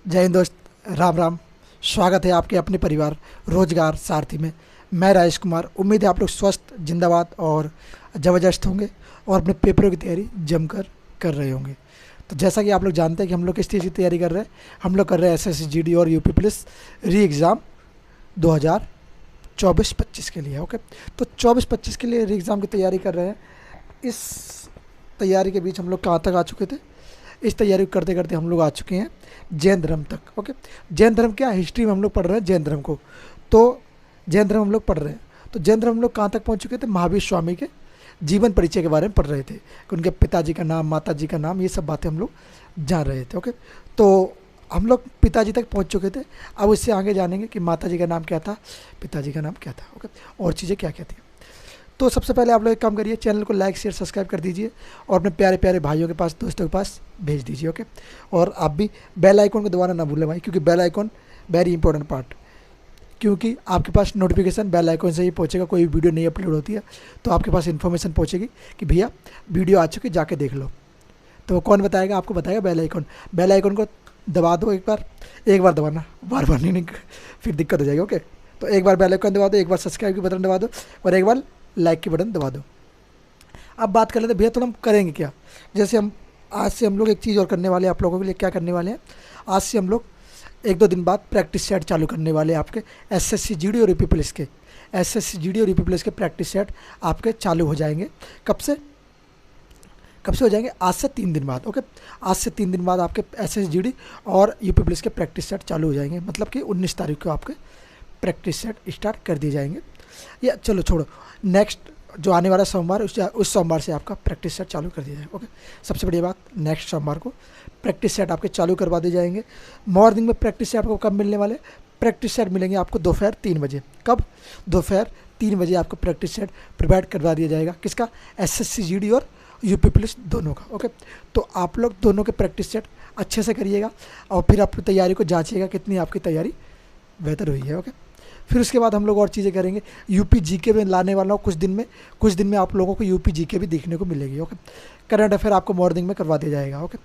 जय हिंद दोस्त। राम राम। स्वागत है आपके अपने परिवार रोजगार सारथी में। मैं राजेश कुमार। उम्मीद है आप लोग स्वस्थ जिंदाबाद और ज़बरदस्त होंगे और अपने पेपरों की तैयारी जमकर कर रहे होंगे। तो जैसा कि आप लोग जानते हैं कि हम लोग किस चीज़ की तैयारी कर रहे हैं। हम लोग कर रहे हैं एसएससी जीडी और यूपी पुलिस री एग्ज़ाम 2024-25 के लिए। ओके, तो 24-25 के लिए री एग्ज़ाम की तैयारी कर रहे हैं। इस तैयारी के बीच हम लोग कहाँ तक आ चुके थे? इस तैयारी को करते करते हम लोग आ चुके हैं जैन धर्म तक। ओके, जैन धर्म क्या, हिस्ट्री में हम लोग पढ़ रहे हैं जैन धर्म को। तो जैन धर्म हम लोग पढ़ रहे हैं, तो जैन धर्म हम लोग कहाँ तक पहुँच चुके थे? महावीर स्वामी के जीवन परिचय के बारे में पढ़ रहे थे कि उनके पिताजी का नाम, माता जी का नाम, ये सब बातें हम लोग जान रहे थे। ओके, तो हम लोग पिताजी तक पहुँच चुके थे। अब इससे आगे जानेंगे कि माता जी का नाम क्या था, पिताजी का नाम क्या था। ओके, और चीज़ें क्या क्या थी। तो सबसे पहले आप लोग एक काम करिए, चैनल को लाइक शेयर सब्सक्राइब कर दीजिए और अपने प्यारे प्यारे भाइयों के पास, दोस्तों के पास भेज दीजिए। ओके, और आप भी बेल आइकन को दबाना ना भूलें भाई, क्योंकि bell icon very important part, क्योंकि आपके पास नोटिफिकेशन बेल आइकन से ही पहुंचेगा। कोई वीडियो नहीं अपलोड होती है तो आपके पास इन्फॉर्मेशन पहुंचेगी कि भैया वीडियो आ चुकी, जाके देख लो। तो कौन बताएगा? आपको बताएगा बेल आइकन। बेल आइकन को दबा दो, एक बार दबाना, बार बार नहीं, फिर दिक्कत हो जाएगी। ओके, तो एक बार बेल आइकन दबा दो, एक बार सब्सक्राइब की बटन दबा दो और एक बार लाइक की बटन दबा दो। अब बात कर लेते हैं भैया, तो हम करेंगे क्या। जैसे हम आज से हम लोग एक चीज़ और करने वाले हैं आप लोगों के लिए। क्या करने वाले हैं? आज से हम लोग एक दो दिन बाद प्रैक्टिस सेट चालू करने वाले हैं आपके एसएससी जीडी और यूपी पुलिस के। एसएससी जीडी और यूपी पुलिस के प्रैक्टिस सेट आपके चालू हो जाएंगे। कब से हो जाएंगे? आज से 3 दिन बाद। ओके, आज से 3 दिन बाद आपके एसएससी जीडी और यूपी पुलिस के प्रैक्टिस सेट चालू हो जाएंगे। मतलब कि 19 तारीख को आपके प्रैक्टिस सेट स्टार्ट कर दिए जाएंगे। या चलो छोड़ो, नेक्स्ट जो आने वाला सोमवार, उस सोमवार से आपका प्रैक्टिस सेट चालू कर दिया जाएगा। ओके, सबसे बढ़िया बात, नेक्स्ट सोमवार को प्रैक्टिस सेट आपके चालू करवा दिए जाएंगे। मॉर्निंग में प्रैक्टिस सेट आपको कब मिलने वाले? प्रैक्टिस सेट मिलेंगे आपको दोपहर 3 बजे। कब? दोपहर 3 बजे आपको प्रैक्टिस सेट प्रोवाइड करवा दिया जाएगा। किसका? एसएससी जीडी और यूपी पुलिस दोनों का। ओके, तो आप लोग दोनों के प्रैक्टिस सेट अच्छे से करिएगा और फिर अपनी तैयारी को जांचिएगा कितनी आपकी तैयारी बेहतर हुई है। ओके, फिर उसके बाद हम लोग और चीज़ें करेंगे। यूपी जीके में लाने वाला हूँ कुछ दिन में आप लोगों को यूपी जीके भी देखने को मिलेगी। ओके, करंट अफेयर आपको मॉर्निंग में करवा दिया जाएगा। ओके,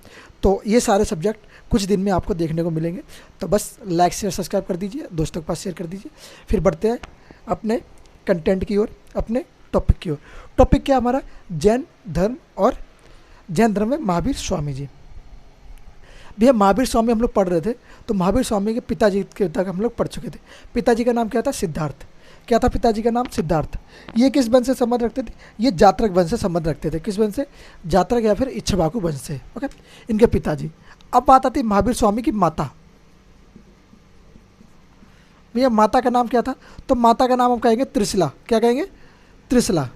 तो ये सारे सब्जेक्ट कुछ दिन में आपको देखने को मिलेंगे। तो बस लाइक शेयर सब्सक्राइब कर दीजिए, दोस्तों के पास शेयर कर दीजिए। फिर बढ़ते हैं अपने कंटेंट की ओर, अपने टॉपिक की ओर। टॉपिक क्या हमारा? जैन धर्म और जैन धर्म में महावीर स्वामी जी। भैया महावीर स्वामी हम लोग पढ़ रहे थे, तो महावीर स्वामी के पिताजी के तक हम लोग पढ़ चुके थे। पिताजी का नाम क्या था? सिद्धार्थ। क्या था पिताजी का नाम? सिद्धार्थ। ये किस वंश से संबंध रखते थे? ये जात्रक वंश से संबंध रखते थे। किस वंश से? जात्रक या फिर इक्ष्वाकु वंश से। ओके, इनके पिताजी। अब बात आती है महावीर स्वामी की माता। भैया माता का नाम क्या था? तो माता का नाम हम कहेंगे त्रिशला। क्या कहेंगे? त्रिशला।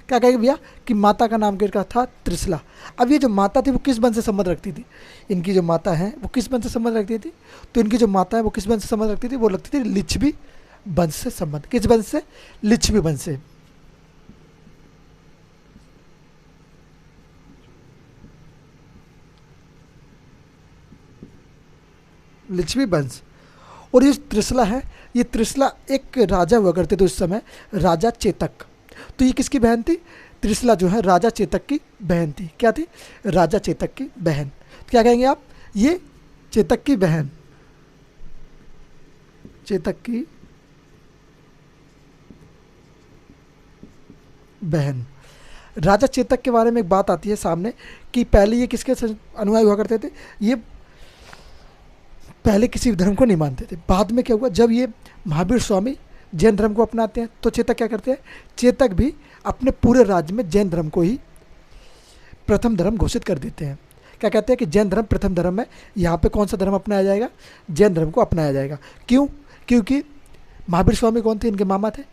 क्या कहेंगे भैया कि माता का नाम क्या था? त्रिशला। अब ये जो माता थी वो किस वंश से संबंध रखती थी? इनकी जो माता है वो किस वंश से संबंध रखती थी? तो इनकी जो माता है वो किस वंश से संबंध रखती थी? वो रखती थी लिच्छवी वंश से संबंध। किस वंश से? लिच्छवी वंश से। लिच्छवी वंश। और ये त्रिशला है, ये त्रिशला एक राजा हुआ करते थे उस समय, राजा चेतक। तो ये किसकी बहन थी? त्रिशला जो है राजा चेतक की बहन थी। क्या थी? राजा चेतक की बहन। क्या कहेंगे आप? ये चेतक की बहन, चेतक की बहन। राजा चेतक के बारे में एक बात आती है सामने कि पहले ये किसके अनुयायी हुआ करते थे? ये पहले किसी धर्म को नहीं मानते थे। बाद में क्या हुआ, जब ये महावीर स्वामी जैन धर्म को अपनाते हैं तो चेतक क्या करते हैं? चेतक भी अपने पूरे राज्य में जैन धर्म को ही प्रथम धर्म घोषित कर देते हैं। क्या कहते हैं कि जैन धर्म प्रथम धर्म है, यहाँ पे कौन सा धर्म अपनाया जाएगा? जैन धर्म को अपनाया जाएगा। क्यों? क्योंकि महावीर स्वामी कौन थे? इनके मामा थे,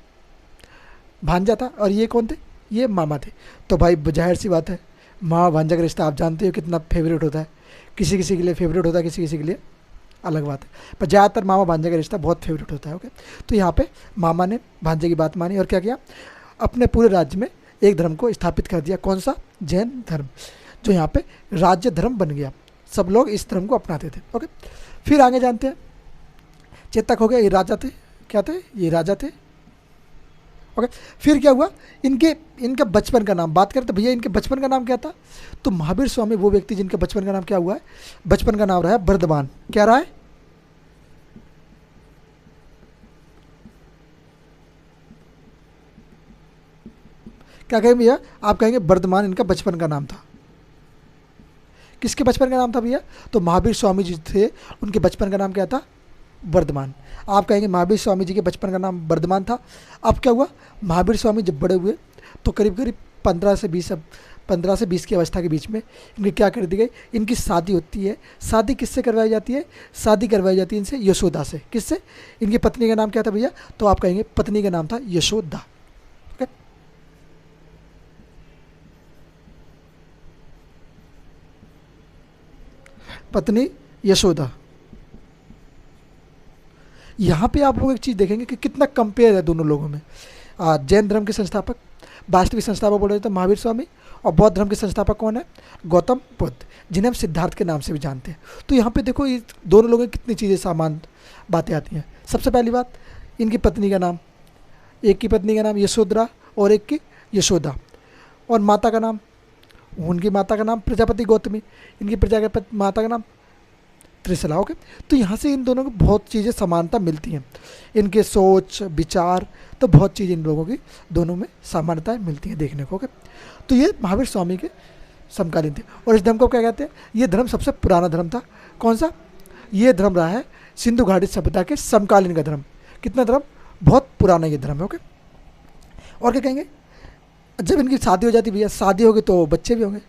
भांजा था। और ये कौन थे? ये मामा थे। तो भाई जाहिर सी बात है, मामा भांजा का रिश्ता आप जानते हो कितना फेवरेट होता है। किसी किसी के लिए फेवरेट होता है, किसी किसी के लिए अलग बात है, पर ज़्यादातर मामा भांजे का रिश्ता बहुत फेवरेट होता है। ओके, तो यहाँ पे मामा ने भांजे की बात मानी और क्या किया? अपने पूरे राज्य में एक धर्म को स्थापित कर दिया। कौन सा? जैन धर्म, जो यहाँ पे राज्य धर्म बन गया। सब लोग इस धर्म को अपनाते थे। ओके, फिर आगे जानते हैं। चेतक हो गया, ये राजा थे। क्या थे? ये राजा थे। ओके। फिर क्या हुआ, इनके इनका बचपन का नाम बात करें तो भैया इनके बचपन का नाम क्या था? तो महावीर स्वामी वो व्यक्ति जिनके बचपन का नाम क्या हुआ है? बचपन का नाम रहा है वर्धमान। क्या रहा है? क्या कहेंगे भैया? आप कहेंगे वर्धमान इनका बचपन का नाम था। किसके बचपन का नाम था भैया? तो महावीर स्वामी जी थे, उनके बचपन का नाम क्या था? वर्धमान। आप कहेंगे महावीर स्वामी जी के बचपन का नाम वर्धमान था। अब क्या हुआ, महावीर स्वामी जब बड़े हुए तो करीब करीब 15 से 20 की अवस्था के बीच में इनकी क्या कर दी गई, इनकी शादी होती है। शादी किससे करवाई जाती है? शादी करवाई जाती है इनसे यशोदा से। किससे? इनकी पत्नी का नाम क्या था भैया? तो आप कहेंगे पत्नी का नाम था यशोदा। ओके। पत्नी यशोदा। यहाँ पे आप लोग एक चीज़ देखेंगे कि कितना कंपेयर है दोनों लोगों में। जैन धर्म के संस्थापक, वास्तविक संस्थापक बोले तो महावीर स्वामी, और बौद्ध धर्म के संस्थापक कौन है? गौतम बुद्ध, जिन्हें हम सिद्धार्थ के नाम से भी जानते हैं। तो यहाँ पे देखो ये दोनों लोगों की कितनी चीज़ें सामान बातें आती हैं। सबसे पहली बात, इनकी पत्नी का नाम, एक की पत्नी का नाम यशोधरा और एक की यशोदा, और माता का नाम, उनकी माता का नाम प्रजापति गौतमी, इनकी प्रजापति माता का नाम त्रिशला। ओके। तो यहाँ से इन दोनों को बहुत चीज़ें समानता मिलती हैं, इनके सोच विचार, तो बहुत चीज़ इन लोगों की दोनों में समानताएं मिलती हैं देखने को। ओके। तो ये महावीर स्वामी के समकालीन थे। और इस धर्म को क्या कहते हैं? ये धर्म सबसे पुराना धर्म था। कौन सा? ये धर्म रहा है सिंधु घाटी सभ्यता के समकालीन का धर्म। कितना धर्म? बहुत पुराना ये धर्म है। ओके। और क्या कहेंगे, जब इनकी शादी हो जाती भैया, शादी होगी तो बच्चे भी होंगे।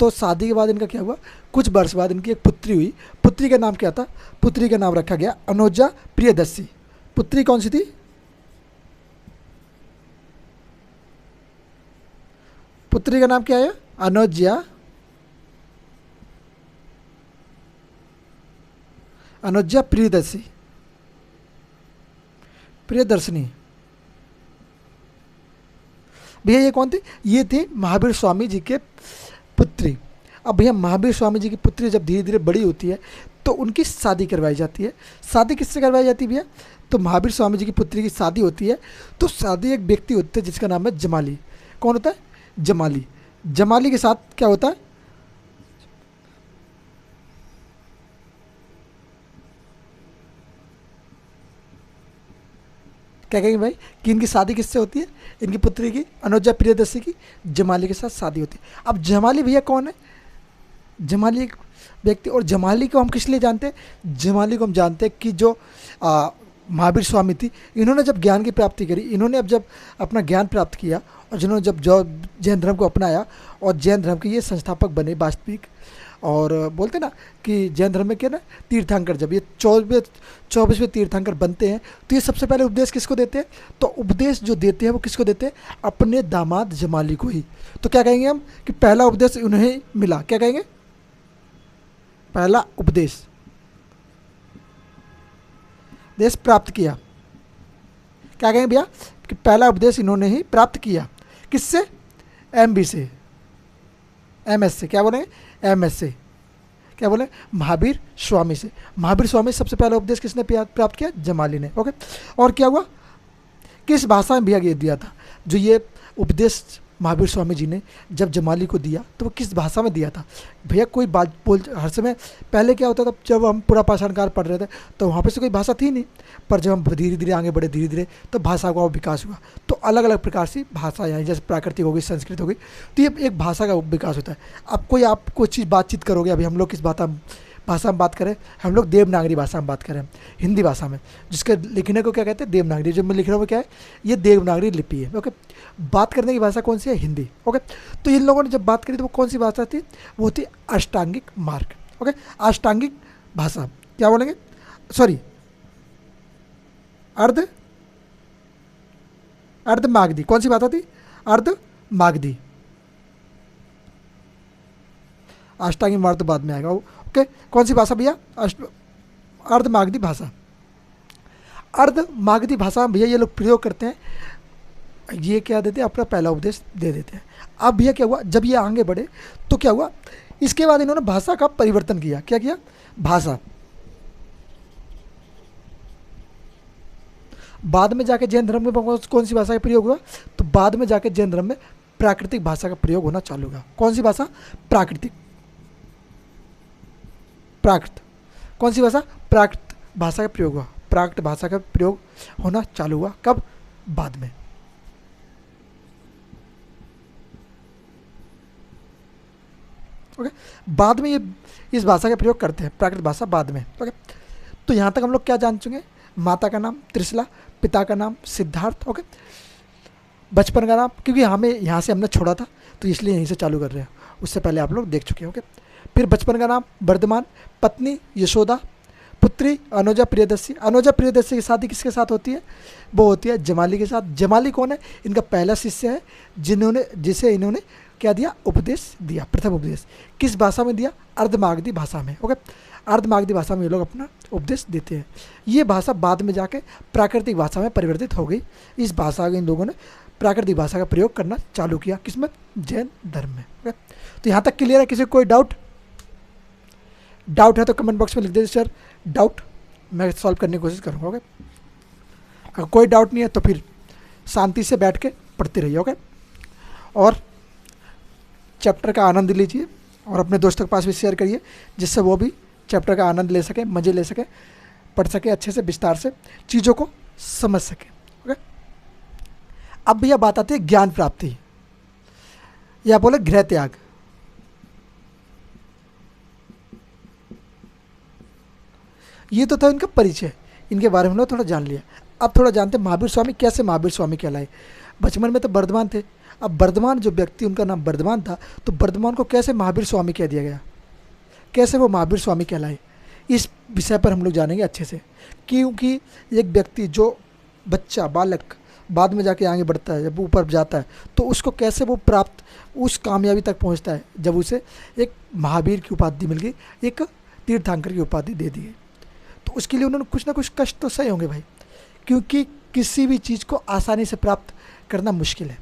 तो शादी के बाद इनका क्या हुआ, कुछ वर्ष बाद इनकी एक पुत्री हुई। पुत्री का नाम क्या था? पुत्री का नाम रखा गया अनुजा प्रियदर्शी। पुत्री कौन सी थी? पुत्री का नाम क्या है? अनुजा, अनुजा प्रियदर्शी, प्रियदर्शनी। भैया ये कौन थे? ये थे महावीर स्वामी जी के पुत्री। अब भैया महावीर स्वामी जी की पुत्री जब धीरे धीरे बड़ी होती है तो उनकी शादी करवाई जाती है। शादी किससे करवाई जाती है भैया? तो महावीर स्वामी जी की पुत्री की शादी होती है। तो शादी एक व्यक्ति होते हैं जिसका नाम है जमाली। कौन होता है? जमाली। जमाली के साथ क्या होता है? क्या कहेंगे भाई कि इनकी शादी किससे होती है? इनकी पुत्री की, अनुजा प्रियदर्शी की, जमाली के साथ शादी होती है। अब जमाली भैया कौन है? जमाली एक व्यक्ति, और जमाली को हम किस लिए जानते हैं? जमाली को हम जानते हैं कि जो महावीर स्वामी थी, इन्होंने जब ज्ञान की प्राप्ति करी, इन्होंने अब जब अपना ज्ञान प्राप्त किया और जिन्होंने जब जैन धर्म को अपनाया और जैन धर्म के ये संस्थापक बने वास्तविक। और बोलते ना कि जैन धर्म में क्या ना, तीर्थंकर, जब ये 24वें तीर्थंकर बनते हैं तो ये सबसे पहले उपदेश किसको देते हैं? तो उपदेश जो देते हैं वो किसको देते हैं? अपने दामाद जमाली को ही। तो क्या कहेंगे हम कि पहला उपदेश उन्हें मिला। क्या कहेंगे? पहला उपदेश देश प्राप्त किया। क्या कहेंगे भैया कि पहला उपदेश इन्होंने ही प्राप्त किया। किससे? एमबी से, एमएस से। क्या बोलेंगे? एमएस से। क्या बोले? महावीर स्वामी से। महावीर स्वामी से सबसे पहला उपदेश किसने प्राप्त किया? जमाली ने। ओके। और क्या हुआ, किस भाषा में भैया ये दिया था? जो ये उपदेश महावीर स्वामी जी ने जब जमाली को दिया तो वो किस भाषा में दिया था? भैया कोई बात बोल, हर समय पहले क्या होता था, जब हम पूरा पाषाण काल पढ़ रहे थे तो वहाँ पे से कोई भाषा थी नहीं, पर जब हम धीरे धीरे आगे बढ़े, धीरे धीरे तो भाषा का विकास हुआ। तो अलग अलग प्रकार से भाषा, यहाँ जैसे प्राकृतिक हो गई, संस्कृत हो गई, तो ये एक भाषा का विकास होता है। अब कोई आप कोई चीज़ बातचीत करोगे, अभी हम लोग किस भाषा में बात करें? हम लोग देवनागरी भाषा में बात करें, हिंदी भाषा में, जिसके लिखने को क्या कहते हैं? देवनागरी। जो मैं लिख रहा हूँ क्या है? ये देवनागरी लिपि है। ओके। बात करने की भाषा कौन सी है? हिंदी। ओके। तो इन लोगों ने जब बात करी तो वो कौन सी भाषा थी? वो थी अष्टांगिक मार्ग। ओके। अष्टांगिक भाषा क्या बोलेंगे? सॉरी, अर्ध अर्ध मागधी। कौन सी भाषा थी? अर्ध मागधी। अष्टांगिक मार्ग तो बाद में आएगा। ओके। कौन सी भाषा भैया? अर्ध मागधी भाषा। अर्ध मागधी भाषा भैया ये लोग प्रयोग करते हैं। ये क्या देते हैं? अपना पहला उपदेश दे देते हैं। अब भैया क्या हुआ, जब ये आगे बढ़े तो क्या हुआ, इसके बाद इन्होंने भाषा का परिवर्तन किया। क्या किया? बाद में जाके जैन धर्म में कौन सी भाषा का प्रयोग हुआ? तो बाद में जाके जैन धर्म में प्राकृतिक भाषा का प्रयोग होना चालू हुआ। कौन सी भाषा? प्राकृतिक। प्राकृत कौन सी भाषा? प्राकृत भाषा का प्रयोग हुआ। प्राकृत भाषा का प्रयोग होना चालू हुआ कब? बाद में। ओके, बाद में ये इस भाषा का प्रयोग करते हैं, प्राकृत भाषा बाद में। ओके, तो यहाँ तक हम लोग क्या जान चुके हैं? माता का नाम त्रिशला, पिता का नाम सिद्धार्थ। ओके, बचपन का नाम, क्योंकि हमें यहाँ से हमने छोड़ा था तो इसलिए यहीं से चालू कर रहे हैं, उससे पहले आप लोग देख चुके हैं। ओके, फिर बचपन का नाम वर्धमान, पत्नी यशोदा, पुत्री अनुजा प्रियदर्शी। अनुजा प्रियदर्शी की शादी किसके साथ होती है? वो होती है जमाली के साथ। जमाली कौन है? इनका पहला शिष्य है जिसे इन्होंने क्या दिया? उपदेश दिया, प्रथम उपदेश। किस भाषा में दिया? अर्धमागधी भाषा में। ओके, अर्धमागधी भाषा में ये लोग अपना उपदेश देते हैं। ये भाषा बाद में जाके प्राकृतिक भाषा में परिवर्तित हो गई। इस भाषा के इन लोगों ने प्राकृतिक भाषा का प्रयोग करना चालू किया। किसमें? जैन धर्म में। ओके, तो यहाँ तक क्लियर है? किसी को कोई डाउट है तो कमेंट बॉक्स में लिख दीजिए सर डाउट, मैं सॉल्व करने की कोशिश करूँगा। ओके, अगर कोई डाउट नहीं है तो फिर शांति से बैठ के पढ़ते रहिए। ओके, और चैप्टर का आनंद लीजिए और अपने दोस्तों के पास भी शेयर करिए, जिससे वो भी चैप्टर का आनंद ले सके, मज़े ले सके, पढ़ सके अच्छे से, विस्तार से चीज़ों को समझ सके। ओके, अब भैया बात आती है ज्ञान प्राप्ति, या बोले गृह त्याग। ये तो था इनका परिचय, इनके बारे में थोड़ा जान लिया। अब थोड़ा जानते हैं महावीर स्वामी कैसे महावीर स्वामी कहलाए। बचपन में तो वर्धमान थे, अब वर्धमान जो व्यक्ति उनका नाम वर्धमान था, तो वर्धमान को कैसे महावीर स्वामी कह दिया गया, कैसे वो महावीर स्वामी कहलाए, इस विषय पर हम लोग जानेंगे अच्छे से। क्योंकि एक व्यक्ति जो बच्चा बालक बाद में जाके आगे बढ़ता है, जब ऊपर जाता है, तो उसको कैसे वो प्राप्त उस कामयाबी तक पहुंचता है जब उसे एक महावीर की उपाधि मिल गई, एक तीर्थंकर की उपाधि दे दी गई। तो उसके लिए उन्होंने कुछ ना कुछ कष्ट तो सहे होंगे भाई, क्योंकि किसी भी चीज़ को आसानी से प्राप्त करना मुश्किल है,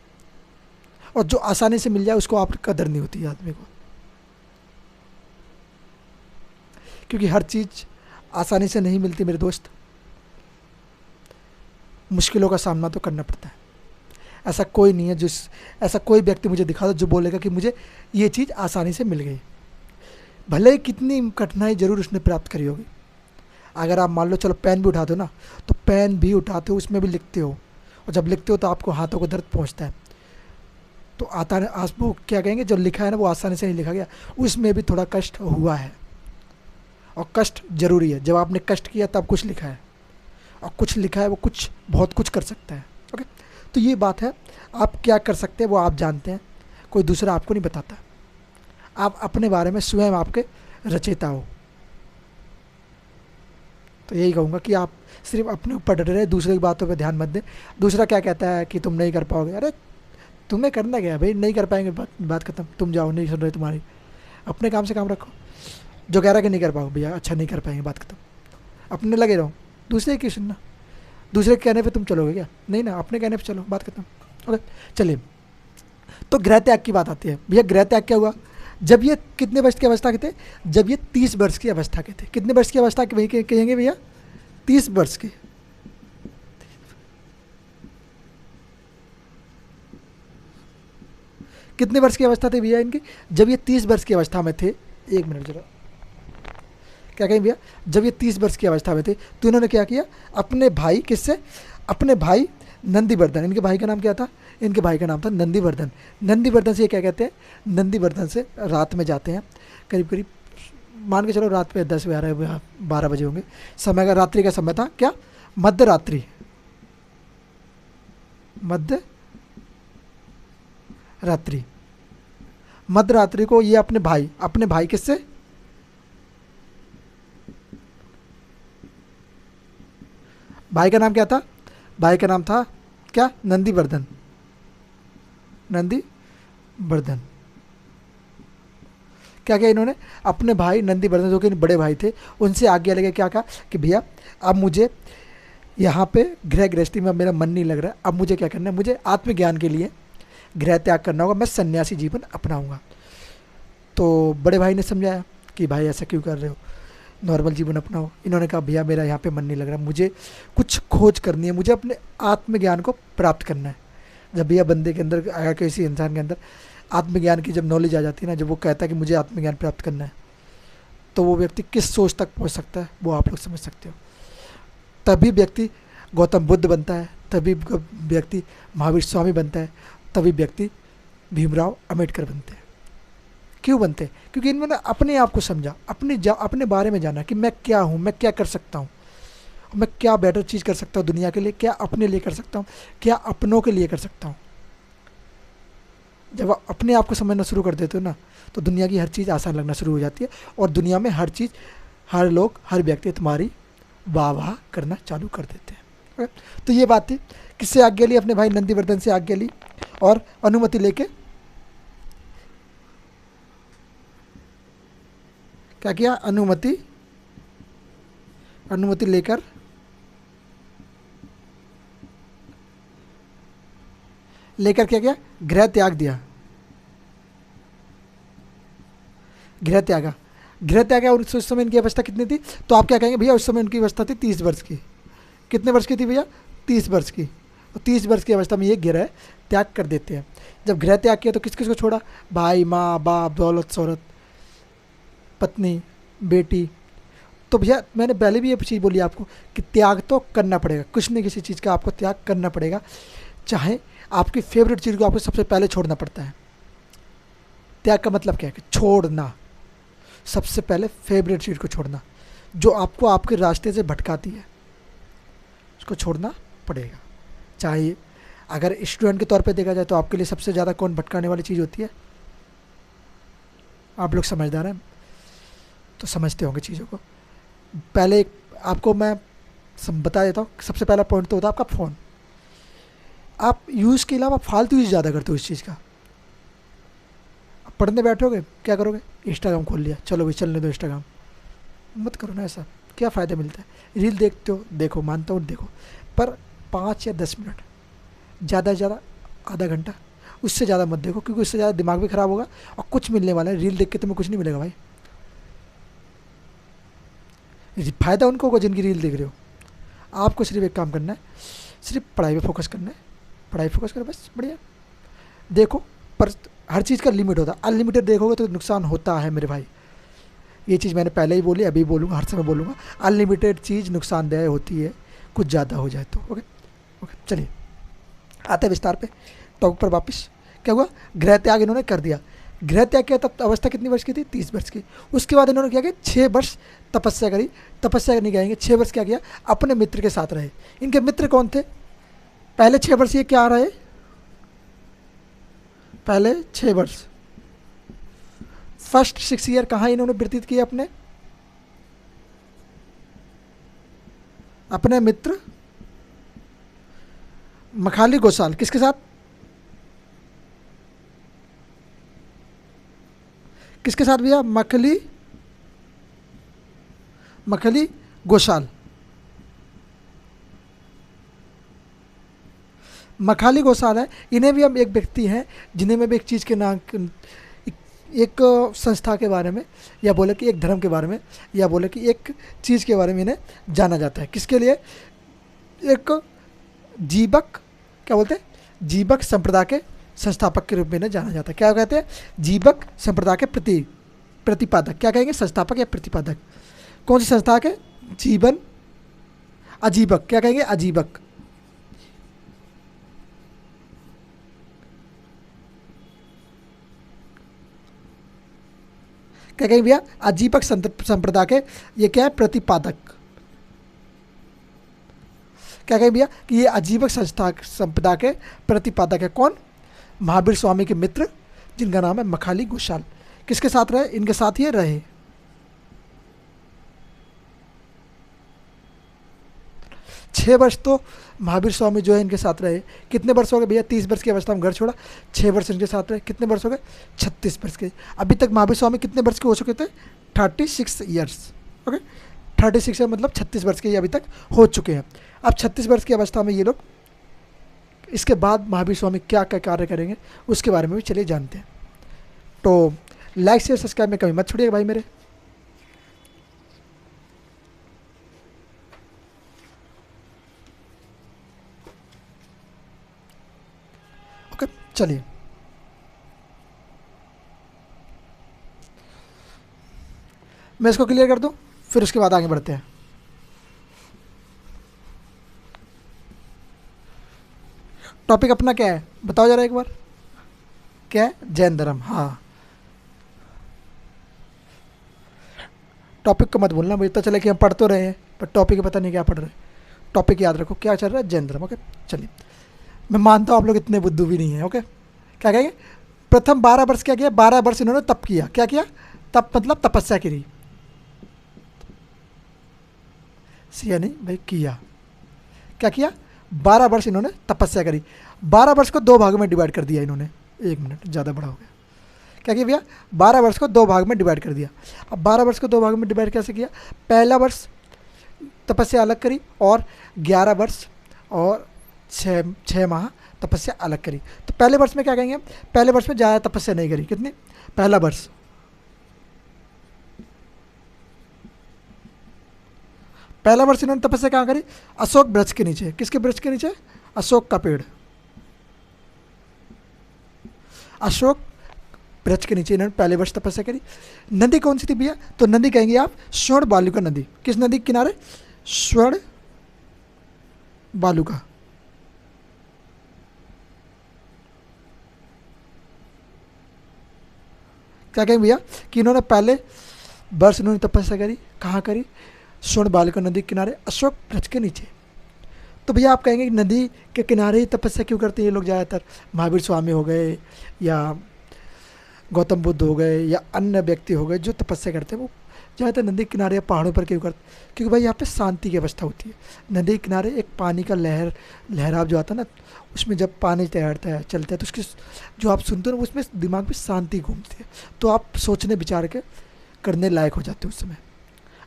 और जो आसानी से मिल जाए उसको आप कदर नहीं होती है आदमी को, क्योंकि हर चीज़ आसानी से नहीं मिलती मेरे दोस्त, मुश्किलों का सामना तो करना पड़ता है। ऐसा कोई नहीं है ऐसा कोई व्यक्ति मुझे दिखा दो जो बोलेगा कि मुझे ये चीज़ आसानी से मिल गई, भले ही कितनी कठिनाई जरूर उसने प्राप्त करी होगी। अगर आप मान लो चलो पेन भी उठाते हो ना, तो पेन भी उठाते हो, उसमें भी लिखते हो, और जब लिखते हो तो आपको हाथों को दर्द पहुंचता है, तो आता है वो क्या कहेंगे, जो लिखा है ना वो आसानी से नहीं लिखा गया, उसमें भी थोड़ा कष्ट हुआ है, और कष्ट जरूरी है। जब आपने कष्ट किया तब कुछ लिखा है, और कुछ लिखा है वो कुछ बहुत कुछ कर सकता है। ओके, तो ये बात है, आप क्या कर सकते हैं वो आप जानते हैं, कोई दूसरा आपको नहीं बताता। आप अपने बारे में स्वयं आपके रचयिता हो। तो यही कहूँगा कि आप सिर्फ अपने ऊपर डटे रहे, दूसरे की बातों पे ध्यान मत दें। दूसरा क्या कहता है कि तुम नहीं कर पाओगे, अरे तुम्हें करना क्या है भाई, नहीं कर पाएंगे, बात खत्म, तुम जाओ, नहीं सुन रहे तुम्हारी, अपने काम से काम रखो। जो कह रहा है कि नहीं कर पाओगे भैया, अच्छा नहीं कर पाएंगे, बात खत्म, अपने लगे रहो, दूसरे की सुनना, दूसरे के कहने पे तुम चलोगे क्या, नहीं ना, अपने कहने पे चलो, बात खत्म। ओके, चलिए, तो गृह त्याग की बात आती है। भैया गृह त्याग क्या हुआ? जब ये कितने वर्ष की अवस्था के थे? जब ये 30 वर्ष की अवस्था के थे। कितने वर्ष की अवस्था के भाई कहेंगे भैया? 30 वर्ष के। कितने वर्ष की अवस्था थी भैया इनकी? जब ये 30 वर्ष की अवस्था में थे। एक मिनट जरा, क्या कहें भैया? जब ये 30 वर्ष की अवस्था में थे तो इन्होंने क्या किया? अपने भाई, किससे? अपने भाई नंदीवर्धन, इनके भाई का नाम क्या था? इनके भाई का नाम था नंदीवर्धन। नंदीवर्धन से ये क्या कहते हैं? नंदीवर्धन से रात में जाते हैं, करीब करीब मान के चलो रात में 10-12 बजे होंगे, समय का, रात्रि का समय था, क्या? मध्य रात्रि, मध्य रात्रि, मध्य रात्रि को ये अपने भाई किससे? भाई का नाम क्या था? भाई का नाम था क्या? नंदीवर्धन। नंदीवर्धन क्या किया इन्होंने? अपने भाई नंदीवर्धन, जो कि बड़े भाई थे, उनसे आज्ञा लेके क्या कहा कि भैया अब मुझे यहाँ पे गृह गृहस्थी में मेरा मन नहीं लग रहा है, अब मुझे क्या करना है, मुझे आत्मज्ञान के लिए गृह त्याग करना होगा, मैं सन्यासी जीवन अपनाऊंगा। तो बड़े भाई ने समझाया कि भाई ऐसा क्यों कर रहे हो, नॉर्मल जीवन अपनाओ। इन्होंने कहा भैया मेरा यहाँ पे मन नहीं लग रहा, मुझे कुछ खोज करनी है, मुझे अपने आत्मज्ञान को प्राप्त करना है। जब भी यह बंदे के अंदर, अगर किसी इंसान के अंदर आत्मज्ञान की जब नॉलेज आ जाती है ना, जब वो कहता है कि मुझे आत्मज्ञान प्राप्त करना है, तो वो व्यक्ति किस सोच तक पहुंच सकता है वो आप लोग समझ सकते हो। तभी व्यक्ति गौतम बुद्ध बनता है, तभी व्यक्ति महावीर स्वामी बनता है, तभी व्यक्ति भीमराव अम्बेडकर बनते हैं। क्यों बनते हैं? क्योंकि इन्होंने अपने आप को समझा, अपने बारे में जाना कि मैं क्या हूँ, मैं क्या कर सकता हूँ, मैं क्या बेटर चीज़ कर सकता हूँ दुनिया के लिए, क्या अपने लिए कर सकता हूँ, क्या अपनों के लिए कर सकता हूँ। जब आप अपने आप को समझना शुरू कर देते हो ना, तो दुनिया की हर चीज़ आसान लगना शुरू हो जाती है, और दुनिया में हर चीज़, हर लोग, हर व्यक्ति तुम्हारी वाह वाह करना चालू कर देते हैं। तो ये बात थी। किससे आज्ञा ली? अपने भाई नंदीवर्धन से आज्ञा ली, और अनुमति लेके क्या किया? अनुमति लेकर क्या किया? गृह त्याग दिया। गृह त्यागा। और उस समय इनकी अवस्था कितनी थी? तो आप क्या कहेंगे भैया? उस समय इनकी अवस्था थी 30 वर्ष की। कितने वर्ष की थी भैया? 30 वर्ष की। तो 30 वर्ष की अवस्था में ये गृह त्याग कर देते हैं। जब गृह त्याग किया तो किस किस को छोड़ा? भाई, माँ, बाप, दौलत, शोहरत, पत्नी, बेटी। तो भैया मैंने पहले भी ये चीज़ बोली आपको कि त्याग तो करना पड़ेगा, कुछ न किसी चीज़ का आपको त्याग करना पड़ेगा। चाहे आपकी फेवरेट चीज़ को आपको सबसे पहले छोड़ना पड़ता है। त्याग का मतलब क्या है? कि छोड़ना, सबसे पहले फेवरेट चीज़ को छोड़ना, जो आपको आपके रास्ते से भटकाती है, उसको छोड़ना पड़ेगा। चाहे अगर स्टूडेंट के तौर पे देखा जाए तो आपके लिए सबसे ज़्यादा कौन भटकाने वाली चीज़ होती है? आप लोग समझदार हैं तो समझते होंगे चीज़ों को। पहले एक आपको मैं बता देता हूँ। सबसे पहला पॉइंट तो होता है आपका फ़ोन। आप यूज़ के अलावा फालतू यूज़ ज़्यादा करते हो इस चीज़ का। पढ़ने बैठोगे, क्या करोगे? इंस्टाग्राम खोल लिया, चलो भाई चलने दो इंस्टाग्राम। मत करो ना ऐसा। क्या फ़ायदा मिलता है? रील देखते हो, देखो, मानता हूँ देखो, पर 5 या 10 मिनट, ज़्यादा से ज़्यादा आधा घंटा, उससे ज़्यादा मत देखो, क्योंकि उससे ज़्यादा दिमाग भी ख़राब होगा और कुछ मिलने वाला है। रील देख के तुम्हें कुछ नहीं मिलेगा भाई। फ़ायदा उनको होगा जिनकी रील देख रहे हो। आपको सिर्फ एक काम करना है, सिर्फ पढ़ाई पे फोकस करना है। पढ़ाई फोकस करो बस, बढ़िया। देखो, पर हर चीज़ का लिमिट होता है। अनलिमिटेड देखोगे तो नुकसान होता है मेरे भाई। ये चीज़ मैंने पहले ही बोली, अभी बोलूँगा, हर समय बोलूँगा। अनलिमिटेड चीज़ नुकसानदेह होती है, कुछ ज़्यादा हो जाए तो। ओके ओके, चलिए आते हैं विस्तार पे टॉपिक पर वापस। क्या हुआ? गृह त्याग इन्होंने कर दिया। गृह त्याग किया तब अवस्था कितनी वर्ष की थी? 30 वर्ष की। उसके बाद इन्होंने क्या किया? 6 वर्ष तपस्या करी। तपस्या नहीं कहेंगे, 6 वर्ष क्या किया? अपने मित्र के साथ रहे। इनके मित्र कौन थे? पहले 6 वर्ष ये क्या रहे? पहले 6 वर्ष, फर्स्ट 6 ईयर कहाँ इन्होंने व्यतीत किए? अपने मित्र मखाली गोसाल। किसके साथ? किसके साथ भैया? मखली गोसाल। मखाली गोसाल है। इन्हें भी हम एक व्यक्ति हैं जिन्हें में भी एक चीज़ के नाम, एक संस्था के बारे में, या बोले कि एक धर्म के बारे में, या बोले कि एक चीज़ के बारे में इन्हें जाना जाता है। किसके लिए? एक जीवक, क्या बोलते हैं? जीवक संप्रदाय के संस्थापक के रूप में इन्हें जाना जाता है। क्या कहते हैं? जीवक संप्रदाय के प्रतिपादक। क्या कहेंगे? संस्थापक या प्रतिपादक। कौन सी संस्था के? जीवन अजीबक। क्या कहेंगे? अजीबक। क्या कहेंगे भैया? अजीबक संप्रदाय के ये क्या है? प्रतिपादक। क्या कहेंगे भैया? कि ये अजीबक संप्रदाय के प्रतिपादक है। कौन? महावीर स्वामी के मित्र, जिनका नाम है मखाली गोसाल। किसके साथ रहे? इनके साथ ये रहे। 6 वर्ष तो महावीर स्वामी जो है इनके साथ रहे। कितने वर्ष हो गए भैया? 30 वर्ष की अवस्था में घर छोड़ा, 6 वर्ष इनके साथ रहे। कितने वर्ष हो गए? 36 वर्ष के। अभी तक महावीर स्वामी कितने वर्ष के हो चुके थे? 36 ईयर्स। ओके, 36 मतलब 36 वर्ष के ये अभी तक हो चुके हैं। अब 36 वर्ष की अवस्था में ये लोग, इसके बाद महावीर स्वामी क्या क्या कार्य करेंगे उसके बारे में भी चलिए जानते हैं। तो लाइक शेयर सब्सक्राइब में कभी मत छोड़िएगा भाई मेरे। चलिए मैं इसको क्लियर कर दूं, फिर उसके बाद आगे बढ़ते हैं। टॉपिक अपना क्या है बताओ जरा एक बार, क्या है? जैन धर्म। हाँ, टॉपिक को मत भूलना, मुझे तो चले कि हम पढ़ तो रहे हैं पर टॉपिक पता नहीं क्या पढ़ रहे हैं। टॉपिक याद रखो क्या चल रहा है, जैन धर्म। ओके चलिए, मैं मानता हूँ आप लोग इतने बुद्धू भी नहीं हैं। ओके क्या कहेंगे, प्रथम 12 वर्ष क्या किया, 12 वर्ष इन्होंने तप किया। क्या किया? तप मतलब तपस्या करी, सिया नहीं भाई, किया। क्या किया? 12 वर्ष इन्होंने तपस्या करी। 12 वर्ष को 2 भागों में डिवाइड कर दिया इन्होंने। 1 मिनट ज़्यादा बड़ा हो गया। क्या किया भैया? 12 वर्ष को 2 भाग में डिवाइड कर दिया। अब 12 वर्ष को 2 भाग में डिवाइड कैसे किया? पहला वर्ष तपस्या अलग करी और 11 वर्ष और 6 माह तपस्या अलग करी। तो पहले वर्ष में क्या कहेंगे? पहले वर्ष में ज़्यादा तपस्या नहीं करी। कितनी? पहला वर्ष इन्होंने तपस्या कहाँ करी? अशोक वृक्ष के नीचे। किसके वृक्ष के नीचे? अशोक का पेड़, अशोक वृक्ष के नीचे इन्होंने पहले वर्ष तपस्या करी। नदी कौन सी थी भैया? तो नदी कहेंगे आप स्वर्ण बालुका नदी। किस नदी के किनारे? स्वर्ण बालुका। क्या कहेंगे भैया कि इन्होंने पहले वर्ष इन्होंने तपस्या करी। कहाँ करी? स्वर्ण बालुका नदी के किनारे अशोक वृक्ष के नीचे। तो भैया आप कहेंगे कि नदी के किनारे ही तपस्या क्यों करते हैं ये लोग ज़्यादातर? महावीर स्वामी हो गए या गौतम बुद्ध हो गए या अन्य व्यक्ति हो गए जो तपस्या करते हैं, वो ज़्यादातर नदी के किनारे या पहाड़ों पर क्यों करते? क्योंकि भाई यहाँ पे शांति की अवस्था होती है। नदी के किनारे एक पानी का लहराव जो आता है ना, उसमें जब पानी तैरता है चलता है तो उसकी जो आप सुनते हो ना, उसमें दिमाग में शांति घूमती है। तो आप सोचने विचार के करने लायक हो जाते हो। उस समय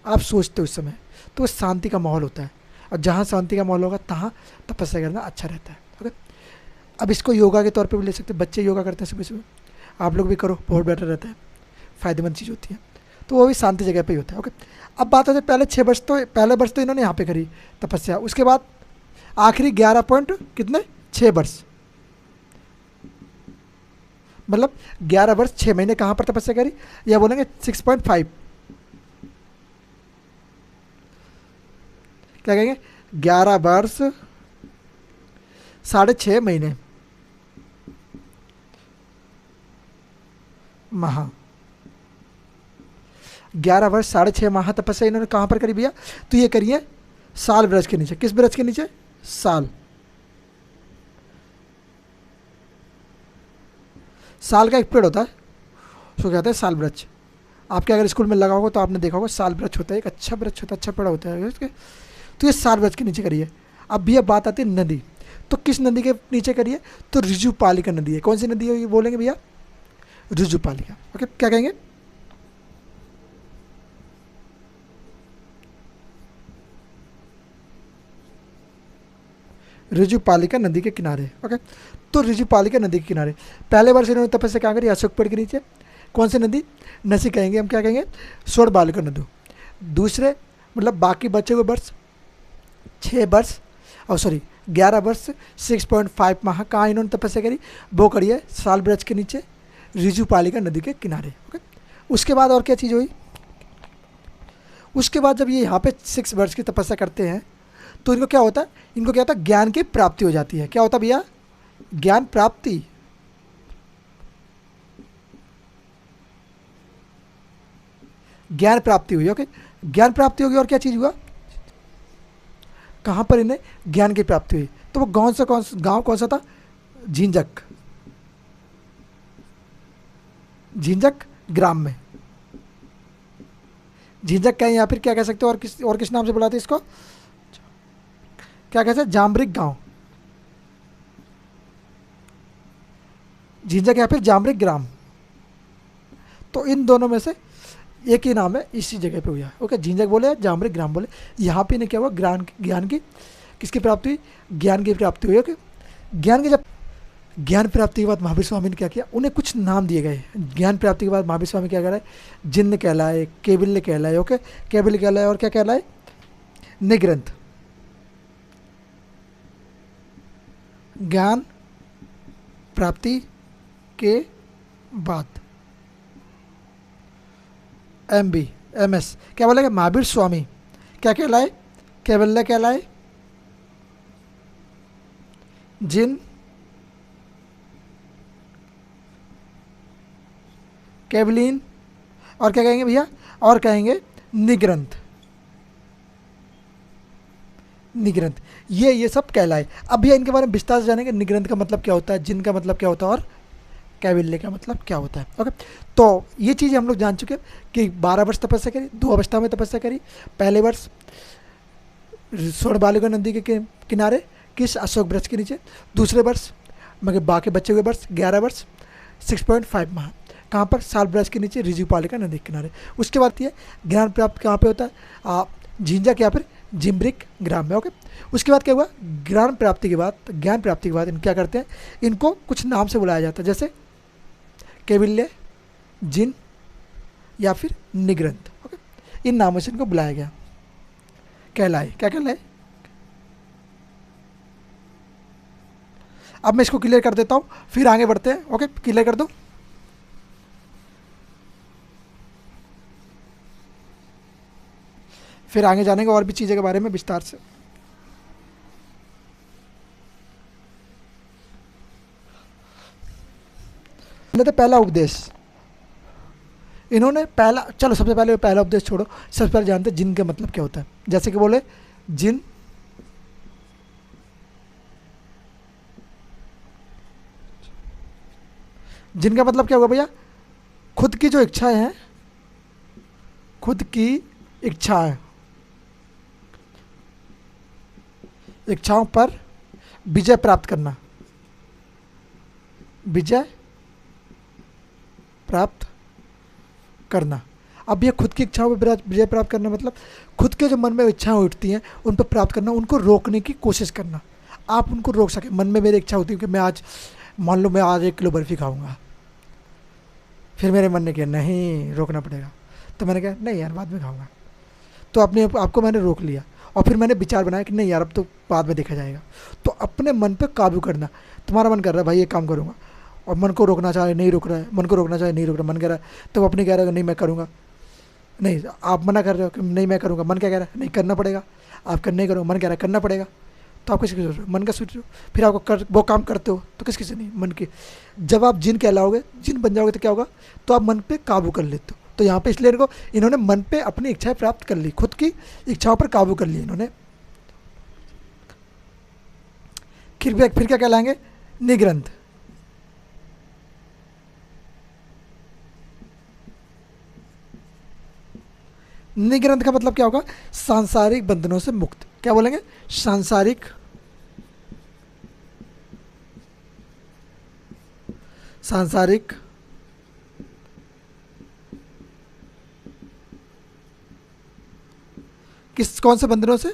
आप सोचते हो, उस समय तो शांति का माहौल होता है, और जहाँ शांति का माहौल होगा तहाँ तपस्या करना अच्छा रहता है। ओके, अब इसको योगा के तौर पे भी ले सकते हैं। बच्चे योगा करते हैं सुबह सुबह, आप लोग भी करो, बहुत बेटर रहता है, फ़ायदेमंद चीज़ होती है। तो वो भी शांति जगह पे ही होता है। ओके, अब बात होती है पहले वर्ष तो इन्होंने यहाँ पे करी तपस्या। उसके बाद आखिरी 11 पॉइंट कितने? 6 वर्ष, मतलब 11 वर्ष 6 महीने कहाँ पर तपस्या करी? या बोलेंगे 6.5। क्या कहेंगे? 11 वर्ष 6.5 महीने माह, 11 वर्ष 6.5 माह तपस्या इन्होंने कहाँ पर करी भैया? तो ये करिए साल वृक्ष के नीचे। किस वृक्ष के नीचे? साल का एक पेड़ होता है, उसको कहते हैं साल वृक्ष। आपके अगर स्कूल में लगा होगा तो आपने देखा होगा, साल वृक्ष होता है, एक अच्छा वृक्ष होता है, अच्छा पेड़ होता है उसके। तो ये साल वृक्ष के नीचे करिए। अब भैया बात आती है नदी, तो किस नदी के नीचे करिए? तो ऋजुपालिका नदी है। कौन सी नदी है ये बोलेंगे भैया? ऋजुपालिका। ओके, क्या कहेंगे? ऋजुपालिका नदी के किनारे। ओके, तो ऋजुपालिका नदी के किनारे पहले वर्ष इन्होंने तपस्या क्या करी? अशोक पेड़ के नीचे। कौन सी नदी? नसी कहेंगे हम, क्या कहेंगे? स्वर्ण बालुका नदी। दूसरे मतलब बाकी बचे हुए वर्ष 6 वर्ष और 11 वर्ष 6.5 माह कहाँ इन्होंने तपस्या करी? वो करी है साल वृक्ष के नीचे, ऋजुपालिका नदी के किनारे। ओके, उसके बाद और क्या चीज़ हुई? उसके बाद जब ये यहाँ पे 6 वर्ष की तपस्या करते हैं तो इनको क्या होता है? इनको क्या होता है? ज्ञान की प्राप्ति हो जाती है। क्या होता है भैया? ज्ञान प्राप्ति। ज्ञान प्राप्ति हुई। ओके, ज्ञान प्राप्ति होगी और क्या चीज़ हुआ? कहाँ पर इन्हें ज्ञान की प्राप्ति हुई? तो वो गांव कौन सा था? झिंझक, झिंझक ग्राम में। झिंझक कहें या फिर क्या कह सकते हो? और किस नाम से बुलाते हैं इसको? क्या कहते हैं? जाम्बरिक गांव, झिंझक या फिर जाम्बरिक ग्राम। तो इन दोनों में से एक ही नाम है, इसी जगह पे हुआ है। ओके, झिंझक बोले, जाम्बरिक ग्राम बोले। यहाँ पे इन्हें क्या हुआ? ज्ञान की किसकी प्राप्ति हुई? ज्ञान की प्राप्ति हुई। ओके, ज्ञान प्राप्ति के बाद महावीर स्वामी ने क्या किया? उन्हें कुछ नाम दिए गए। ज्ञान प्राप्ति के बाद महावीर स्वामी क्या कह रहा है? जिन्न कहलाए, केबिल्य कहलाए। ओके, केबिल्य कहलाए और क्या कहलाए? निग्रंथ। ज्ञान प्राप्ति के बाद, MB MS क्या बोलेगा, महावीर स्वामी क्या कहलाए, कैवल्य कहलाए, जिन कैवलीन, और क्या कहेंगे भैया, और कहेंगे निग्रंथ, निग्रंथ, ये सब कहलाए। अब भैया इनके बारे में विस्तार से जानेंगे, निग्रंथ का मतलब क्या होता है, जिन का मतलब क्या होता है, और कैवल्य का मतलब क्या होता है। ओके, तो ये चीज़ें हम लोग जान चुके हैं कि 12 वर्ष तपस्या करी, 2 अवस्था में तपस्या करी। पहले वर्ष स्वर्णबालिका नदी के किनारे किस अशोक वृक्ष के नीचे, दूसरे वर्ष मगर बाकी बचे हुए वर्ष 11 वर्ष 6.5 माह कहाँ पर, साल वृक्ष के नीचे ऋजुपालिका नदी के किनारे। उसके बाद ये ज्ञान प्राप्त कहाँ पे होता है, झिंझा के यहाँ पर जिम्ब्रिक ग्राम में। ओके, उसके बाद क्या हुआ, ज्ञान प्राप्ति के बाद इन क्या करते हैं, इनको कुछ नाम से बुलाया जाता है, जैसे कैवल्य, जिन या फिर निग्रंथ। ओके, इन नामों से इनको बुलाया गया, कहलाए, क्या कहलाए। अब मैं इसको क्लियर कर देता हूँ, फिर आगे बढ़ते हैं। ओके, क्लियर कर दो। फिर आगे जानेंगे और भी चीज़ों के बारे में विस्तार से। तो पहला उपदेश इन्होंने पहला, चलो सबसे पहले पहला उपदेश छोड़ो, सबसे पहले जानते हैं जिन का मतलब क्या होता है। जैसे कि बोले जिन जिनका मतलब क्या होगा भैया, खुद की जो इच्छाएं हैं, खुद की इच्छाएं, इच्छाओं पर विजय प्राप्त करना, विजय प्राप्त करना। अब ये खुद की इच्छाओं पर विजय प्राप्त करना मतलब खुद के जो मन में इच्छाएं उठती हैं उन पर प्राप्त करना, उनको रोकने की कोशिश करना। आप उनको रोक सके। मन में मेरी इच्छा होती है कि मैं आज, मान लो मैं आज 1 किलो बर्फ़ी खाऊंगा, फिर मेरे मन ने किया नहीं रोकना पड़ेगा, तो मैंने कहा नहीं यार बाद में खाऊंगा, तो अपने आपको मैंने रोक लिया, और फिर मैंने विचार बनाया कि नहीं यार अब तो बाद में देखा जाएगा। तो अपने मन पे काबू करना। तुम्हारा मन कर रहा है भाई ये काम करूँगा, और मन को रोकना चाहे नहीं रोक रहा है, मन को रोकना चाहे नहीं रोक रहा, मन कह रहा है तो अपने कह रहा है नहीं मैं करूँगा, नहीं आप मना कर रहे हो कि नहीं मैं करूँगा, मन क्या कह रहा है नहीं करना पड़ेगा, आप कर नहीं करो, मन कह रहा है करना पड़ेगा, तो आप किसकी सोच रहे हो, मन का सोच रहे हो, फिर आपको कर वो काम करते हो तो किसकी से नहीं, मन की। जब आप जिन कहलाओगे, जिन बन जाओगे तो क्या होगा, तो आप मन पे काबू कर लेते हो। तो यहाँ पे इसलिए इन्होंने मन पे अपनी इच्छाएं प्राप्त कर ली, खुद की इच्छाओं पर काबू कर लिया इन्होंने। फिर क्या कहलाएंगे, निग्रंथ। निग्रंथ का मतलब क्या होगा, सांसारिक बंधनों से मुक्त। क्या बोलेंगे, सांसारिक कौन से बंधनों से,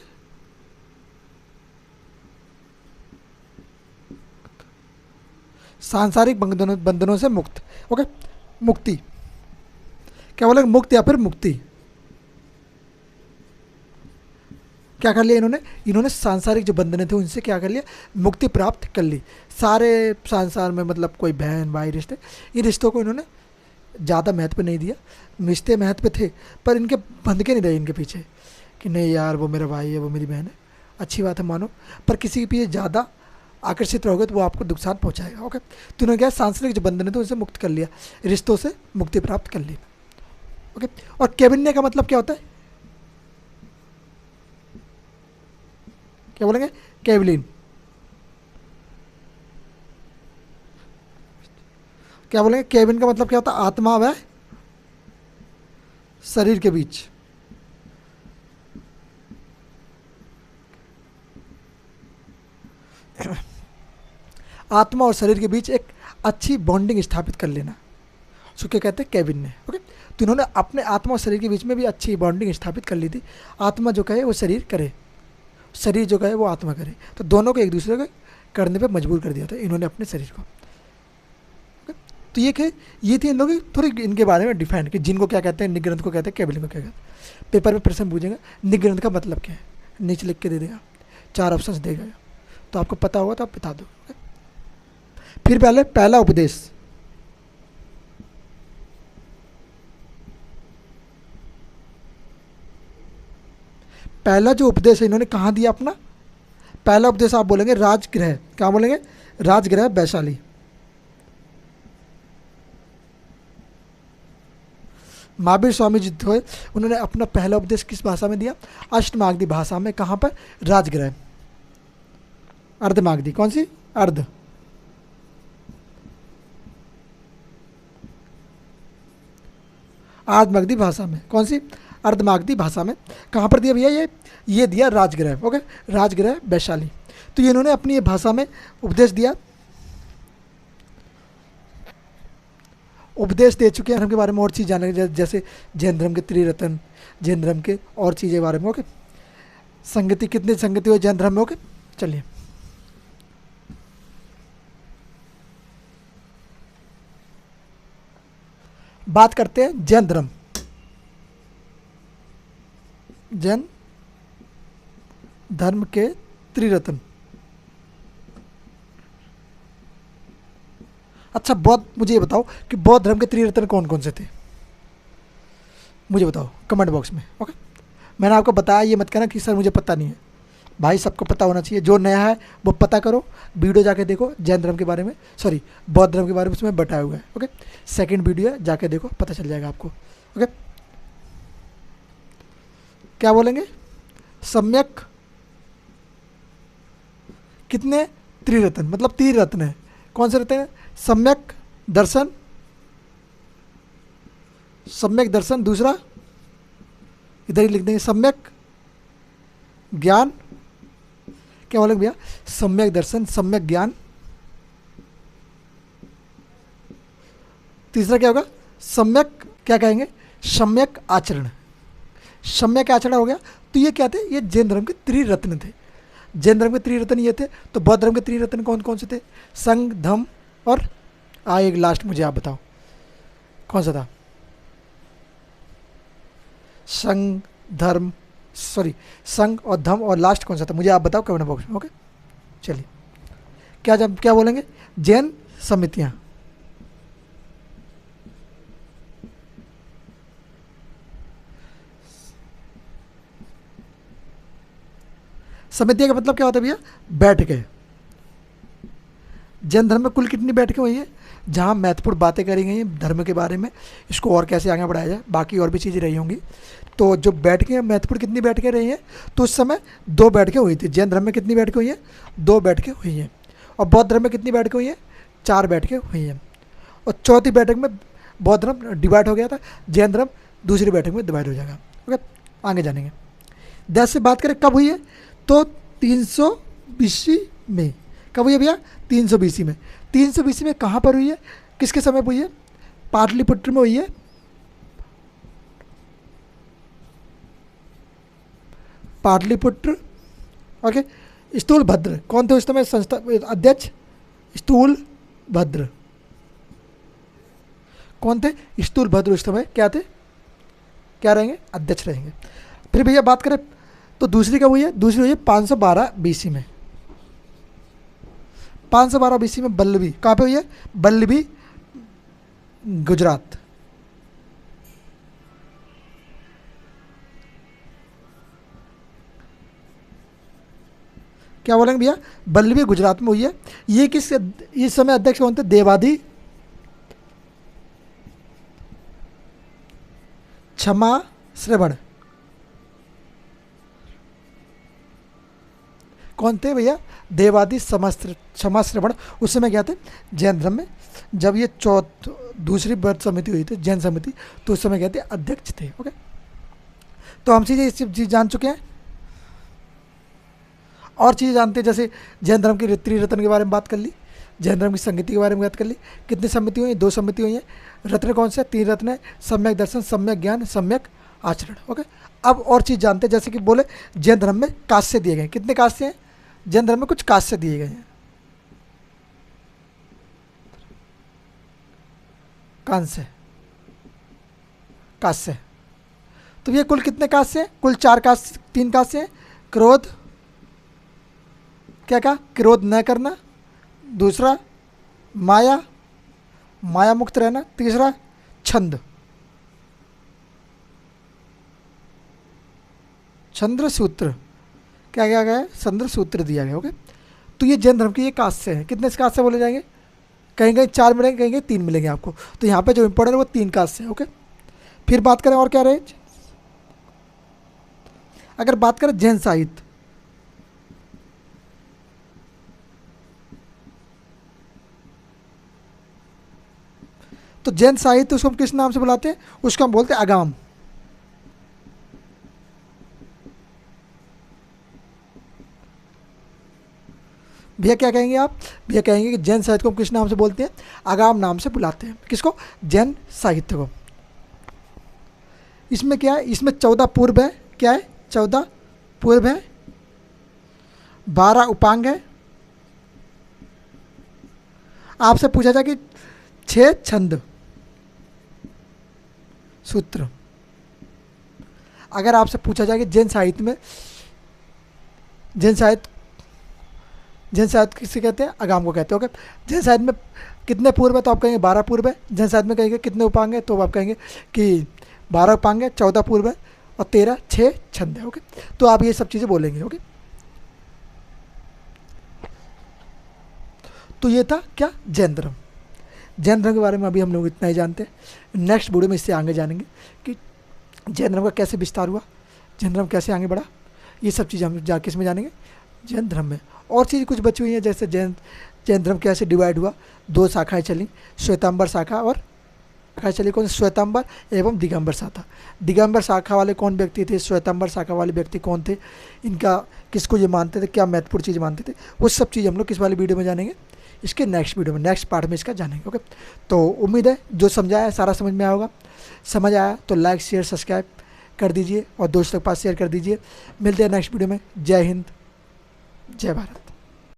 सांसारिक बंधनों से मुक्त। ओके, मुक्ति क्या बोलेंगे, मुक्त या फिर मुक्ति। क्या कर लिया इन्होंने सांसारिक जो बंधन थे उनसे क्या कर लिया, मुक्ति प्राप्त कर ली। सारे संसार में मतलब कोई बहन भाई रिश्ते, इन रिश्तों को इन्होंने ज़्यादा महत्व नहीं दिया। रिश्ते महत्व थे पर इनके बंध के नहीं रहे इनके पीछे कि नहीं यार वो मेरा भाई है, वो मेरी बहन है, अच्छी बात है मानो, पर किसी के पीछे ज़्यादा आकर्षित रहोगे तो वो आपको नुकसान पहुँचाएगा। ओके, तो उन्होंने क्या सांसारिक जो बंधन थे उनसे मुक्त कर लिया, रिश्तों से मुक्ति प्राप्त कर ली। ओके, और कैबिन्य का मतलब क्या होता है, क्या बोलेंगे, कैवलिन। क्या बोलेंगे, कैबिन का मतलब क्या होता है, आत्मा व शरीर के बीच। आत्मा और शरीर के बीच एक अच्छी बॉन्डिंग स्थापित कर लेना, उसको क्या कहते हैं, कैबिन ने। ओके, तो इन्होंने अपने आत्मा और शरीर के बीच में भी अच्छी बॉन्डिंग स्थापित कर ली थी। आत्मा जो कहे वो शरीर करे, शरीर जो कहे वो आत्मा करे, तो दोनों को एक दूसरे को करने पे मजबूर कर दिया था इन्होंने अपने शरीर को। तो ये थी इन लोग थोड़ी इनके बारे में डिफाइन कि जिनको क्या कहते हैं, निग्रंथ को कहते हैं, कैवलिन को क्या कहते हैं। पेपर में प्रश्न पूछेंगे निग्रंथ का मतलब क्या है, नीचे लिख के दे देगा, 4 ऑप्शन देगा, तो आपको पता होगा तो आप बता दो। फिर पहले पहला उपदेश, पहला जो उपदेश है इन्होंने कहाँ दिया अपना, पहला उपदेश आप बोलेंगे राजगृह, क्या बोलेंगे, राजगृह वैशाली। महावीर स्वामी जी थे, उन्होंने अपना पहला उपदेश किस भाषा में दिया, अष्टमागधी भाषा में। कहाँ पर, राजगृह, अर्धमागधी, कौन सी, अर्ध, आधमागधी भाषा में, कौन सी, अर्धमागधी भाषा में। कहाँ पर दिया भैया, ये दिया राजगृह, ओके, राजगृह वैशाली। तो ये इन्होंने अपनी ये भाषा में उपदेश दिया, उपदेश दे चुके हैं धर्म के बारे में। और चीज़ जाने जैसे जैन धर्म के त्रिरत्न, जैन धर्म के और चीज़ें के बारे में, ओके। संगति, कितनी संगति हो जैन धर्म में, ओके। चलिए बात करते हैं जैन धर्म, जैन धर्म के त्रिरत्न। अच्छा बौद्ध, मुझे ये बताओ कि बौद्ध धर्म के त्रिरत्न कौन कौन से थे, मुझे बताओ कमेंट बॉक्स में, ओके। मैंने आपको बताया, ये मत कहना कि सर मुझे पता नहीं है, भाई सबको पता होना चाहिए। जो नया है वो पता करो, वीडियो जाके देखो जैन धर्म के बारे में, सॉरी बौद्ध धर्म के बारे में उसमें बताया हुआ है, ओके। सेकंड वीडियो है, जाके देखो, पता चल जाएगा आपको, ओके। क्या बोलेंगे, सम्यक कितने, त्रिरत्न, मतलब तीन रत्न है। कौन से रत्न है, सम्यक दर्शन, सम्यक दर्शन, दूसरा इधर ही लिख देंगे सम्यक ज्ञान, क्या बोलेंगे भैया, सम्यक दर्शन, सम्यक ज्ञान। तीसरा क्या होगा, सम्यक, क्या कहेंगे, सम्यक आचरण, सम्यक आचरण हो गया। तो ये क्या थे, ये जैन धर्म के त्रिरत्न थे। जैन धर्म के त्रिरत्न ये थे। तो बौद्ध धर्म के त्रिरत्न कौन कौन से थे, संघ, धम्म और एक लास्ट मुझे आप बताओ कौन सा था, संघ, धर्म, सॉरी संघ और धम्म, और लास्ट कौन सा था, मुझे आप बताओ कमेंट बॉक्स में, ओके। चलिए क्या, जब क्या बोलेंगे, जैन समितियां, समितियां का मतलब क्या होता है भैया, बैठकें। जैन धर्म में कुल कितनी बैठकें हुई है, जहाँ महत्वपूर्ण बातें करी गई हैं धर्म के बारे में, इसको और कैसे आगे बढ़ाया जाए, बाकी और भी चीज़ें रही होंगी। तो जो बैठकें महत्वपूर्ण, कितनी बैठकें रही हैं, तो उस समय 2 बैठकें हुई थी। जैन धर्म में कितनी बैठकें हुई हैं, 2 बैठकें हुई हैं। और बौद्ध धर्म में कितनी बैठकें हुई हैं, 4 बैठकें हुई हैं। और चौथी बैठक में बौद्ध धर्म डिवाइड हो गया था, जैन धर्म दूसरी बैठक में डिवाइड हो जाएगा, ओके। आगे जानेंगे। 10 से बात करें कब हुई है, तो 300 BC में। कब हुई है भैया, 300 BC में। 300 BC में कहाँ पर हुई है, किसके समय हुई है, पाटलिपुत्र में हुई है। पाटलिपुत्र, ओके। स्थूल भद्र कौन थे उस समय संस्था अध्यक्ष, स्थूल भद्र कौन थे, स्थूल भद्र उस समय क्या थे, क्या रहेंगे, अध्यक्ष रहेंगे। फिर भैया बात करें तो दूसरी कब हुई है, दूसरी हुई है 512 BC में। 512 BC में बल्लभी, कहाँ पे हुई है, बल्लभी, गुजरात। क्या बोलेंगे भैया, बल्लभी गुजरात में हुई है। ये किस, इस समय अध्यक्ष कौन थे, देवादी क्षमा श्रवण, कौन थे भैया, देवादी क्षमा श्रवण। उस समय क्या थे, जैन धर्म में जब ये दूसरी बौद्ध समिति हुई थी, जैन समिति, तो उस समय क्या थे, अध्यक्ष थे, ओके। तो हम चीज़ जान चुके हैं। और चीज़ें जानते हैं, जैसे जैन धर्म की त्रिरत्न के बारे में बात कर ली, जैन धर्म की संगति के बारे में बात कर ली। कितनी समिति हुई, 2 समिति हुई हैं। रत्न कौन से, 3 रत्न है, सम्यक दर्शन, सम्यक ज्ञान, सम्यक आचरण, ओके। अब और चीज़ जानते हैं, जैसे कि बोले जैन धर्म में कास्य दिए गए, कितने कास्य हैं, जैन धर्म में कुछ कास्य दिए गए हैं, कांस्य, कास्य। तो ये कुल कितने कास्य हैं, कुल 4 कास्य, 3 कास्य हैं। क्रोध, क्या कहा, क्रोध न करना, दूसरा माया, माया मुक्त रहना। तीसरा छंद, चंद्र सूत्र, क्या क्या गया है, चंद्र सूत्र दिया गया। ओके, तो ये जैन धर्म के ये कास्ट से हैं। कितने कास्ट से बोले जाएंगे, कहीं कहीं 4 मिलेंगे, कहीं कहीं 3 मिलेंगे आपको। तो यहाँ पे जो इंपॉर्टेंट है वो 3 कास्ट से है। ओके, फिर बात करें और क्या रहे, अगर बात करें जैन साहित्य, तो जैन साहित्य उसको हम किस नाम से बुलाते हैं, उसको हम बोलते हैं आगाम। भैया क्या कहेंगे आप, भैया कहेंगे कि जैन साहित्य को हम किस नाम से बोलते हैं, आगाम नाम से बुलाते हैं। किसको, जैन साहित्य को। इसमें क्या है, इसमें 14 पूर्व है, क्या है, 14 पूर्व है, 12 उपांग है। आपसे पूछा जाए कि 6 छंद सूत्र। अगर आपसे पूछा जाए कि जैन साहित्य में, जैन साहित्य, जैन साहित्य किसे कहते हैं, आगाम को कहते हैं। ओके, जैन साहित्य में कितने पूर्व है, तो आप कहेंगे 12 पूर्व है। जैन साहित्य में कहेंगे कितने उपांग है, तो आप कहेंगे कि 12 उपांग है, 14 पूर्व है और 13 6 छंद है। ओके, तो आप ये सब चीज़ें बोलेंगे। ओके, तो ये था क्या, जैन धर्म। जैन धर्म के बारे में अभी हम लोग इतना ही जानते हैं। नेक्स्ट वीडियो में इससे आगे जानेंगे कि जैन धर्म का कैसे विस्तार हुआ, जैन धर्म कैसे आगे बढ़ा, ये सब चीज़ हम किस में जानेंगे, जैन धर्म में। और चीज़ कुछ बची हुई हैं, जैसे जैन जैन धर्म कैसे डिवाइड हुआ, 2 शाखाएं चली, श्वेतांबर शाखा और शाखा चली कौन, श्वेतांबर एवं दिगंबर शाखा। दिगंबर शाखा वाले कौन व्यक्ति थे, श्वेतांबर शाखा वाले व्यक्ति कौन थे, इनका किसको ये मानते थे, क्या महत्वपूर्ण चीज़ मानते थे, वो सब चीज़ हम लोग किस वाली वीडियो में जानेंगे, इसके नेक्स्ट वीडियो में, नेक्स्ट पार्ट में इसका जानेंगे। ओके, तो उम्मीद है जो समझाया है सारा समझ में आया होगा। समझ आया तो लाइक शेयर सब्सक्राइब कर दीजिए और दोस्तों के पास शेयर कर दीजिए। मिलते हैं नेक्स्ट वीडियो में। जय हिंद, जय भारत।